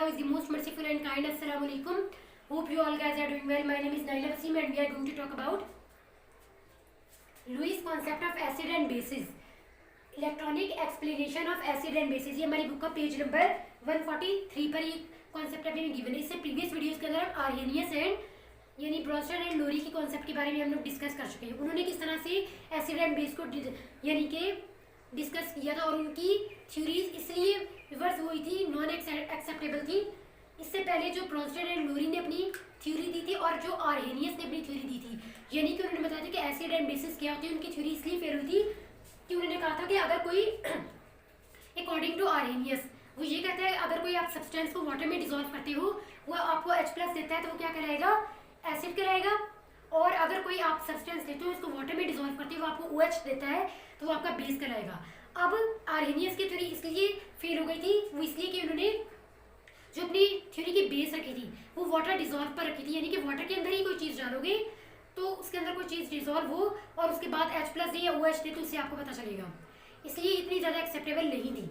who is the most merciful and kind. Assalamu alaikum. Hope you all guys are doing well. My name is Naila Wasim and we are going to talk about Lewis concept of acid and bases. Electronic explanation of acid and bases, ये हमारी book का page number 143 पर ये concept अभी में given है। इससे previous videos के अंदर आर्हेनियस एंड यानी ब्रॉन्स्टन एंड लोरी की कॉन्सेप्ट के बारे में हम लोग डिस्कस कर चुके हैं। उन्होंने किस तरह से एसिड एंड बेस को यानी कि डिस्कस किया था और उनकी थ्योरीज इसलिए रिवर्स हुई थी, नॉन एक्सेप्टेबल थी। इससे पहले जो ब्रॉन्स्टन एंड लोरी ने अपनी थ्योरी दी थी और जो आर्हेनियस ने अपनी थ्योरी दी थी, यानी कि उन्होंने बताया था कि एसिड एंड बेसिस क्या होती है। उनकी थ्योरी इसलिए फेल हुई थी कि उन्होंने कहा था कि अगर कोई अकॉर्डिंग टू आर्हेनियस वो ये कहता है अगर कोई आप सब्सटेंस को वाटर में डिसॉल्व करते हो वो आपको H+ देता है तो वो क्या कराएगा, एसिड कराएगा। और अगर कोई आप सब्सटेंस लेते हो उसको वाटर में डिसॉल्व करते हो वो आपको OH देता है तो वो आपका बेस कराएगा। अब आर्हेनियस की थ्योरी इसलिए फेल हो गई थी, वो इसलिए कि उन्होंने जो अपनी थ्योरी की बेस रखी थी वो वाटर डिसॉल्व पर रखी थी, यानी कि वाटर के अंदर ही कोई चीज़ डालोगे तो उसके अंदर कोई चीज़ डिसॉल्व हो और उसके बाद H+ दे या OH दे तो उससे आपको पता चलेगा, इसलिए इतनी ज़्यादा एक्सेप्टेबल नहीं थी।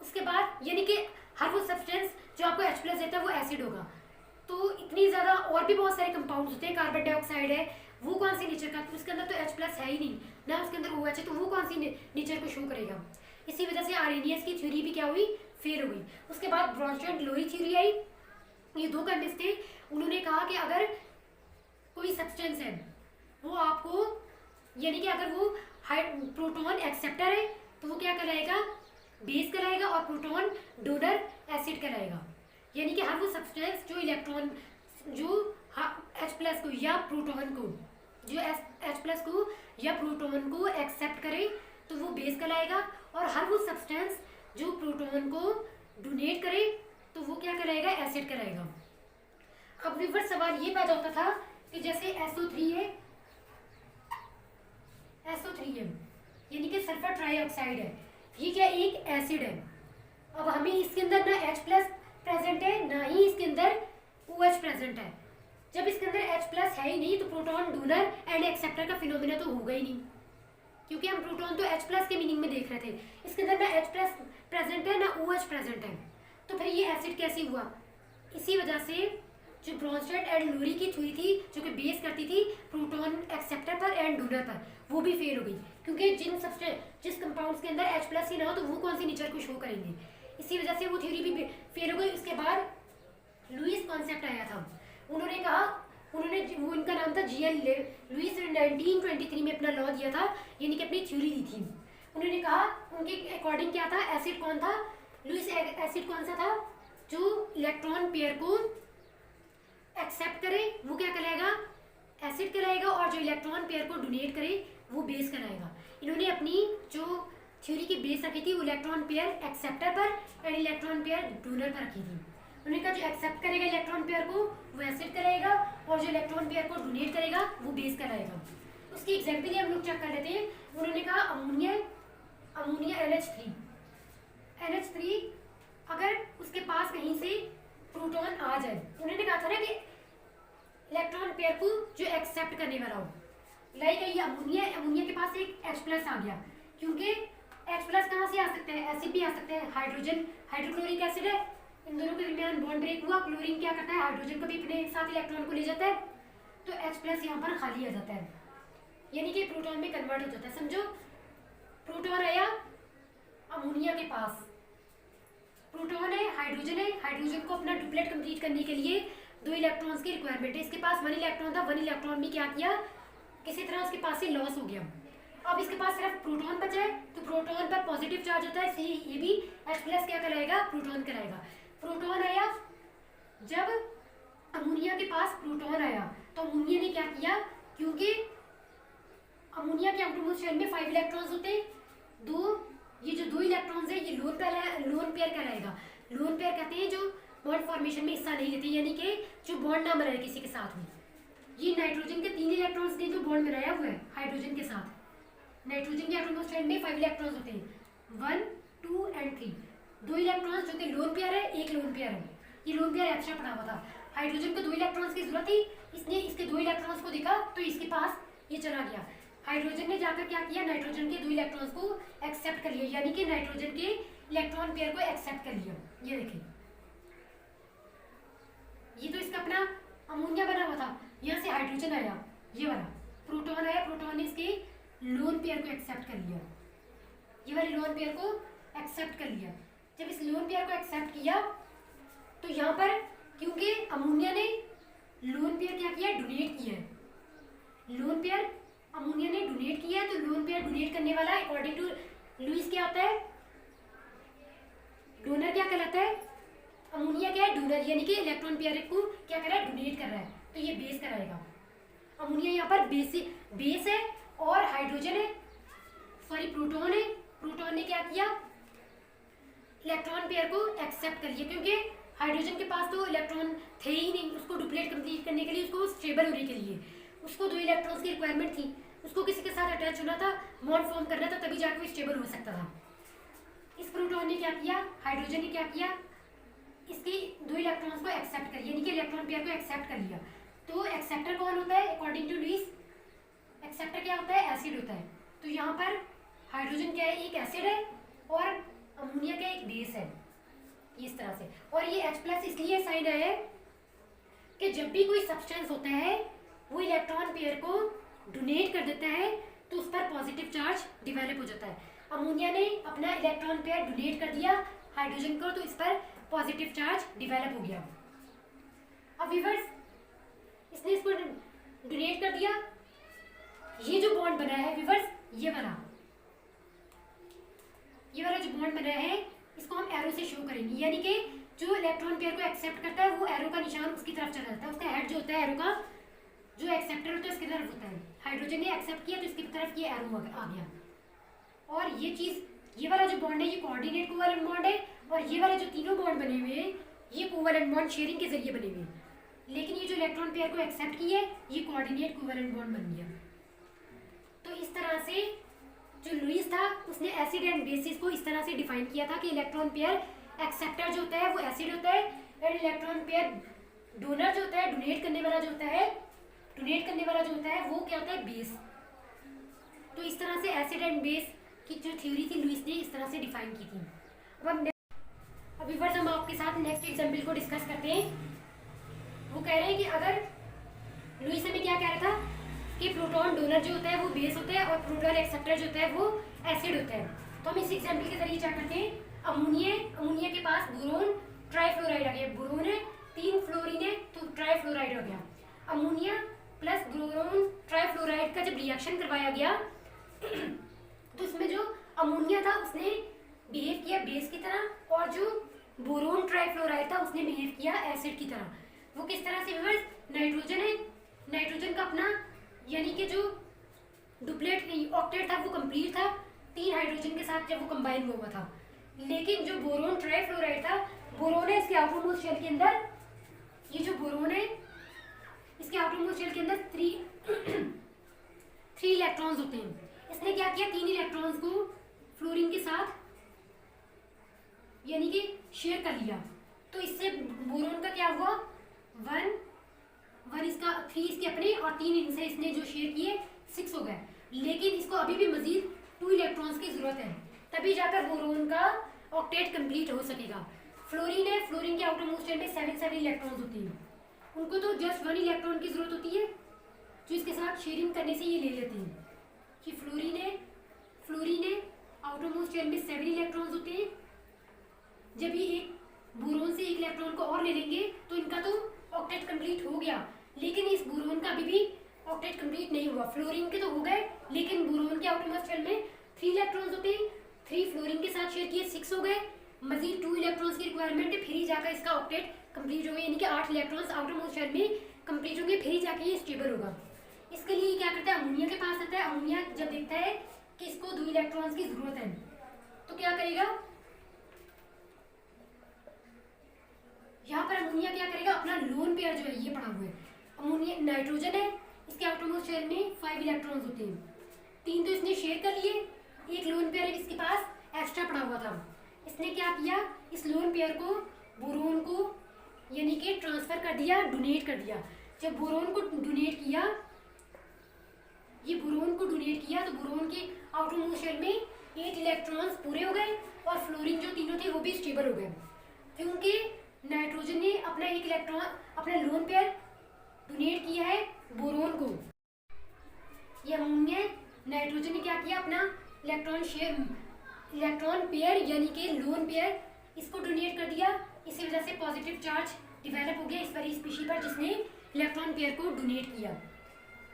उसके बाद यानी कि हर वो सब्सटेंस जो आपको H+ देता है वो एसिड होगा, तो इतनी ज़्यादा और भी बहुत सारे कंपाउंड्स होते हैं। कार्बन डाइऑक्साइड है, वो कौन सी नेचर का, तो उसके अंदर तो H+ है ही नहीं ना, उसके अंदर OH है, तो वो कौन सी नेचर को शो करेगा। इसी वजह से आर्हेनियस की थ्योरी भी क्या हुई, फेल हो गई। उसके बाद ब्रॉन्स्टन एंड लोरी थ्योरी आई। ये दो केमिस्ट थे, उन्होंने कहा कि अगर कोई सब्सटेंस है वो आपको यानी कि अगर वो प्रोटॉन एक्सेप्टर है तो वो क्या कराएगा, बेस कराएगा, और प्रोटॉन डोनर एसिड कराएगा। यानी कि हर वो सब्सटेंस जो इलेक्ट्रॉन जो H+ को या प्रोटॉन को जो H+ को या प्रोटॉन को एक्सेप्ट करे तो वो बेस कराएगा, और हर वो सब्सटेंस जो प्रोटॉन को डोनेट करे तो वो क्या कराएगा, एसिड कराएगा। अब रिवर्स सवाल ये पैदा होता था कि जैसे SO3 है, SO3 है यानी कि सल्फर ट्राईऑक्साइड है, ये क्या एक एसिड है। अब हमें इसके अंदर ना H+ प्रेजेंट है ना ही इसके अंदर OH प्रेजेंट है। जब इसके अंदर H+ है ही नहीं तो प्रोटॉन डोनर एंड एक्सेप्टर का फिनोमेना तो होगा ही नहीं, क्योंकि हम प्रोटॉन तो H+ के मीनिंग में देख रहे थे। इसके अंदर ना H+ प्रेजेंट है ना OH प्रेजेंट है, तो फिर ये एसिड कैसे हुआ। इसी वजह से जो ब्रॉन्स्टन एंड लोरी की थ्योरी थी जो कि बेस करती थी प्रोटॉन एक्सेप्टर पर एंड डोनर पर, वो भी फेल हो गई, क्योंकि जिस कंपाउंड्स के अंदर H+ ही ना हो तो वो कौन सी नेचर को शो करेंगे। इसी वजह से वो थ्योरी भी फेल हो गई। उसके बाद लुईस कॉन्सेप्ट आया था, उन्होंने कहा वो इनका नाम था GL लुईस, 1923 में अपना लॉ दिया था, यानी कि अपनी थ्योरी दी थी। उन्होंने कहा उनके अकॉर्डिंग क्या था, एसिड कौन था, लुईस एसिड कौन सा था, जो इलेक्ट्रॉन पेयर को एक्सेप्ट करे वो क्या कराएगा, एसिड कराएगा, और जो इलेक्ट्रॉन पेयर को डोनेट करे वो बेस कराएगा। इन्होंने अपनी जो थ्योरी की बेस रखी थी वो इलेक्ट्रॉन पेयर एक्सेप्टर पर एंड इलेक्ट्रॉन पेयर डोनर पर रखी थी। उन्होंने कहा जो एक्सेप्ट करेगा इलेक्ट्रॉन पेयर को वो एसिड कराएगा और जो इलेक्ट्रॉन पेयर को डोनेट करेगा वो बेस कराएगा। उसकी एग्जाम्पल हम लोग चेक कर लेते हैं। उन्होंने कहा अमोनिया NH3 अगर उसके पास कहीं से प्रोटॉन आ जाए, उन्होंने कहा था ना कि इलेक्ट्रॉन पेयर को जो एक्सेप्ट करने वाला हो, लाइक ये अमोनिया के पास एक H+ आ गया, क्योंकि H+ कहाँ से आ सकते हैं, एसिड भी आ सकते हैं, हाइड्रोक्लोरिक एसिड है, इन दोनों के दरमियान बॉन्ड ब्रेक हुआ, क्लोरीन क्या करता है, हाइड्रोजन को भी अपने साथ इलेक्ट्रॉन को ले जाता है, तो H+ यहाँ पर खाली आ जाता है, यानी कि प्रोटॉन में कन्वर्ट हो जाता है। समझो प्रोटॉन आया अमोनिया के पास, प्रोटॉन है, हाइड्रोजन को अपना डुप्लेट कंप्लीट करने के लिए 2 इलेक्ट्रॉन्स की रिक्वायरमेंट है। इसके पास 1 इलेक्ट्रॉन था, 1 इलेक्ट्रॉन भी क्या किया, किसी तरह उसके पास से लॉस हो गया। अब इसके पास सिर्फ प्रोटॉन बचा है, तो प्रोटॉन पर पॉजिटिव चार्ज होता है, इसलिए ये भी H+ क्या कराएगा, प्रोटॉन कराएगा। प्रोटॉन आया, जब अमोनिया के पास प्रोटॉन आया तो अमोनिया ने क्या किया, क्योंकि अमोनिया के आउटरमोस्ट शेल में 5 इलेक्ट्रॉन्स होते हैं, ये जो 2 इलेक्ट्रॉन्स है ये लोन पेयर कहलाएगा। लोन पेयर कहते हैं जो बॉन्ड फॉर्मेशन में हिस्सा नहीं लेते, यानी कि जो बॉन्ड ना बनाए किसी के साथ में। ये नाइट्रोजन के 3 इलेक्ट्रॉन्स ने जो बॉन्ड बनाया हुआ है हाइड्रोजन के साथ। नाइट्रोजन के आउटरमोस्ट शेल में 5 इलेक्ट्रॉन्स होते हैं, 1, 2 एंड 3। 2 इलेक्ट्रॉन्स जो कि लोन पेयर है, एक लोन पेयर है, ये लोन पेयर एक्स्ट्रा पड़ा हुआ था। हाइड्रोजन को 2 इलेक्ट्रॉन्स की जरूरत थी, इसने इसके 2 इलेक्ट्रॉन्स को देखा तो इसके पास ये चला गया। हाइड्रोजन ने जाकर क्या किया, नाइट्रोजन के 2 इलेक्ट्रॉन्स को एक्सेप्ट कर लिया, यानी कि नाइट्रोजन के इलेक्ट्रॉन पेयर को एक्सेप्ट कर लिया। ये देखिए ये तो इसका अपना अमोनिया बना हुआ था, यहाँ से हाइड्रोजन आया, ये वाला प्रोटॉन आया, प्रोटॉन ने इसके लोन पेयर को एक्सेप्ट कर लिया, ये वाले लोन पेयर को एक्सेप्ट कर लिया। जब इस लोन पेयर को एक्सेप्ट किया तो यहाँ पर क्योंकि अमोनिया ने लोन पेयर क्या किया, डोनेट किया है, लोन पेयर अमोनिया ने डोनेट किया है, तो लोन पेयर डोनेट करने वाला अकॉर्डिंग टू लुईस क्या होता है, डोनर क्या कहलाता है, अमोनिया क्या है, डोनर, यानी कि इलेक्ट्रॉन पेयर को क्या कर रहा है, डोनेट कर रहा है, तो ये बेस कराएगा। अमोनिया यहाँ पर बेस है और हाइड्रोजन है, सॉरी प्रोटॉन है, प्रोटॉन ने क्या किया, इलेक्ट्रॉन पेयर को एक्सेप्ट कर लिया, क्योंकि हाइड्रोजन के पास तो इलेक्ट्रॉन थे ही नहीं, उसको डुप्लीट कंप्लीट करने के लिए, उसको स्टेबल होने के लिए उसको 2 इलेक्ट्रॉन्स की रिक्वायरमेंट थी, उसको किसी के साथ अटैच होना था, बॉन्ड फॉर्म करना था, तभी जाकर वो स्टेबल हो सकता था। इस प्रोटॉन ने क्या किया, हाइड्रोजन ने क्या किया, इसकी 2 इलेक्ट्रॉन्स को एक्सेप्ट कर लिया, यानी कि इलेक्ट्रॉन पेयर को एक्सेप्ट कर लिया। तो एक्सेप्टर कौन होता है, अकॉर्डिंग टू लुईस एक्सेप्टर क्या होता है, एसिड होता है। तो यहाँ पर हाइड्रोजन क्या है, एक एसिड है और अमोनिया क्या एक बेस है, इस तरह से। और ये H+ इसलिए साइन है कि जब भी कोई सब्सटेंस होता है वो इलेक्ट्रॉन पेयर को डोनेट कर देता है तो उस पर पॉजिटिव चार्ज डिवेलप हो जाता है। अमोनिया ने अपना इलेक्ट्रॉन पेयर डोनेट कर दिया हाइड्रोजन को, तो इस पर पॉजिटिव चार्ज डिवेलप हो गया। अब व्यूअर्स, इसने इसको डोनेट कर दिया, ये जो बॉन्ड बना है व्यूअर्स, ये वाला जो बॉन्ड बना है इसको हम एरो से शो करेंगे, यानी कि जो इलेक्ट्रॉन पेयर को एक्सेप्ट करता है वो एरो का निशान उसकी तरफ चला जाता है, उसका हेड जो होता है एरो का, जो एक्सेप्टर होता है उसकी तरफ होता है। हाइड्रोजन ने एक्सेप्ट किया तो इसकी तरफ ये एरो आ गया। और ये चीज, ये वाला जो बॉन्ड है ये कोऑर्डिनेट कोवैलेंट बॉन्ड है, और ये वाले जो तीनों बॉन्ड बने हुए हैं ये कोवैलेंट बॉन्ड शेयरिंग के जरिए बने हुए हैं, लेकिन ये जो इलेक्ट्रॉन पेयर को एक्सेप्ट किए ये कोऑर्डिनेट कोवैलेंट बॉन्ड बन गया। तो इस तरह से जो लुईस था उसने एसिड एंड बेसिस को इस तरह से डिफाइन किया था कि इलेक्ट्रॉन पेयर एक्सेप्टर जो होता है वो एसिड होता है, एंड इलेक्ट्रॉन पेयर डोनर जो होता है, डोनेट करने वाला जो होता है वो क्या होता है, बेस। तो इस तरह से एसिड एंड बेस की जो थ्योरी थी लुईस ने इस तरह से डिफाइन की थी। अब व्यूअर्स हम आपके साथ नेक्स्ट एग्जांपल को डिस्कस करते हैं। वो कह रहे हैं कि अगर लुईस हमें क्या कह रहा था कि प्रोटॉन डोनर जो होता है वो बेस होता है और प्रोटॉन एक्सेप्टर जो होता है वो एसिड होता है। तो हम इस एग्जांपल के जरिए क्या करते हैं, अमोनिया के पास बोरोन ट्राइफ्लोराइड आ गया, बोरोन है 3 फ्लोरीन है तो ट्राइफ्लोराइड हो गया। अमोनिया प्लस बोरोन ट्राइफ्लोराइड का जब रिएक्शन करवाया गया तो उसमें जो अमोनिया था उसने बिहेव किया बेस की तरह, और जो बोरोन ट्राइफ्लोराइड था उसने बिहेव किया एसिड की तरह। वो किस तरह से व्यूअर्स, नाइट्रोजन है, नाइट्रोजन का अपना यानी कि जो डुप्लेट ऑक्टेट था वो कंप्लीट था 3 हाइड्रोजन के साथ जब वो कंबाइन हुआ था, लेकिन जो बोरोन ट्राइफ्लोराइड था, बोरोन है इसके आउटरमोस्ट शेल के अंदर, ये जो बोरोन है इसके आउटरमोस्ट शेल के अंदर 3 इलेक्ट्रॉन्स होते हैं। इसने क्या किया, 3 इलेक्ट्रॉन्स को फ्लोरीन के साथ यानी कि शेयर कर लिया, तो इससे बोरोन का क्या हुआ, 1 इसका 3 इसके अपने और 3 इनसे इसने जो शेयर किए 6 हो गए, लेकिन इसको अभी भी मजीद 2 इलेक्ट्रॉन्स की जरूरत है, तभी जाकर बोरोन का ऑक्टेट कंप्लीट हो सकेगा। फ्लोरीन है, फ्लोरीन के आउटर मोस्ट शेल में 7 इलेक्ट्रॉन्स होती हैं, उनको तो जस्ट 1 इलेक्ट्रॉन की जरूरत होती है, जो इसके साथ शेयरिंग करने से ये ले लेते हैं कि फ्लोरीन है आउटर मोस्ट शेल में 7 इलेक्ट्रॉन्स होते हैं। जब ये एक बोरोन से 1 इलेक्ट्रॉन को और ले लेंगे तो इनका तो ऑक्टेट कंप्लीट हो गया, लेकिन इस बोरोन का अभी भी ऑक्टेट कंप्लीट नहीं हुआ। फ्लोरीन के तो हो गए, लेकिन बोरोन के आउटर मोस्ट शेल में 3 इलेक्ट्रॉन्स होते हैं, 3 फ्लोरीन के साथ शेयर किए 6 हो गए, मजीद 2 इलेक्ट्रॉन्स की रिक्वायरमेंट है, फिर ही जाकर इसका ऑक्टेट कंप्लीट होगा, यानी कि 8 इलेक्ट्रॉन्स आउटर मोस्ट शेल में कंप्लीट होंगे, फिर ही जाके ये स्टेबल होगा। इसके लिए क्या करता है, अमोनिया के पास आता है, अमोनिया जब देखता है कि इसको 2 इलेक्ट्रॉन्स की जरूरत है तो क्या करेगा, यहाँ पर अमोनिया क्या करेगा, अपना लोन पेयर जो है ये पड़ा हुआ है, अमोनिया नाइट्रोजन है इसके आउटरमोस्ट शेल में 5 इलेक्ट्रॉन्स होते हैं, 3 तो इसने शेयर कर लिए, 1 लोन पेयर इसके पास एक्स्ट्रा पड़ा हुआ था। इसने क्या किया, इस लोन पेयर को बोरोन को यानी कि ट्रांसफर कर दिया, डोनेट कर दिया। जब बोरोन को डोनेट किया, ये बोरोन को डोनेट किया तो बोरोन के आउटरमोस्ट शेल में 8 इलेक्ट्रॉन्स पूरे हो गए और फ्लोरीन जो तीनों थे वो भी स्टेबल हो गए, क्योंकि नाइट्रोजन ने अपना एक इलेक्ट्रॉन, अपना लोन पेयर डोनेट किया है बोरोन को। ये अमोनिया, नाइट्रोजन ने क्या किया, अपना इलेक्ट्रॉन पेयर यानी कि लोन पेयर इसको डोनेट कर दिया। इसी वजह से पॉजिटिव चार्ज डिवेलप हो गया इस वाली स्पीशीज पर जिसने इलेक्ट्रॉन पेयर को डोनेट किया।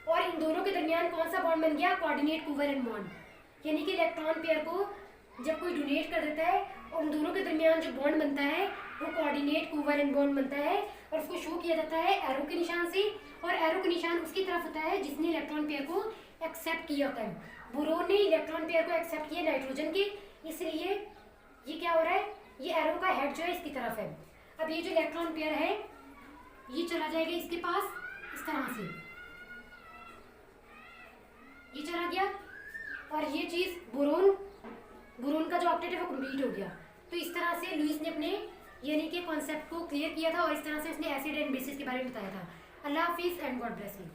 और इन दोनों के दरमियान कौन सा बॉन्ड बन गया, कोऑर्डिनेट कोवेलेंट बॉन्ड, यानी कि इलेक्ट्रॉन पेयर को जब कोई डोनेट कर देता है और उन दोनों के दरमियान जो बॉन्ड बनता है वो कोऑर्डिनेट कोवेलेंट बॉन्ड बनता है और उसको शो किया जाता है एरो के निशान से। और एरो का निशान उसकी तरफ होता है जिसने इलेक्ट्रॉन पेयर को एक्सेप्ट किया होता है। बोरोन ने इलेक्ट्रॉन पेयर को एक्सेप्ट किया नाइट्रोजन के, इसलिए ये क्या हो रहा है, ये एरो का हेड जो है इसकी तरफ है। अब ये जो इलेक्ट्रॉन पेयर है ये चला जाएगा इसके पास इस तरह से, ये चला गया और ये चीज़ बोरोन का जो ऑक्टेट है वो कंप्लीट हो गया। तो इस तरह से लुईस ने अपने यानी कि कॉन्सेप्ट को क्लियर किया था और इस तरह से उसने एसिड एंड बेसिस के बारे में बताया था। अल्लाह हाफिज़ एंड गॉड ब्लेस यू।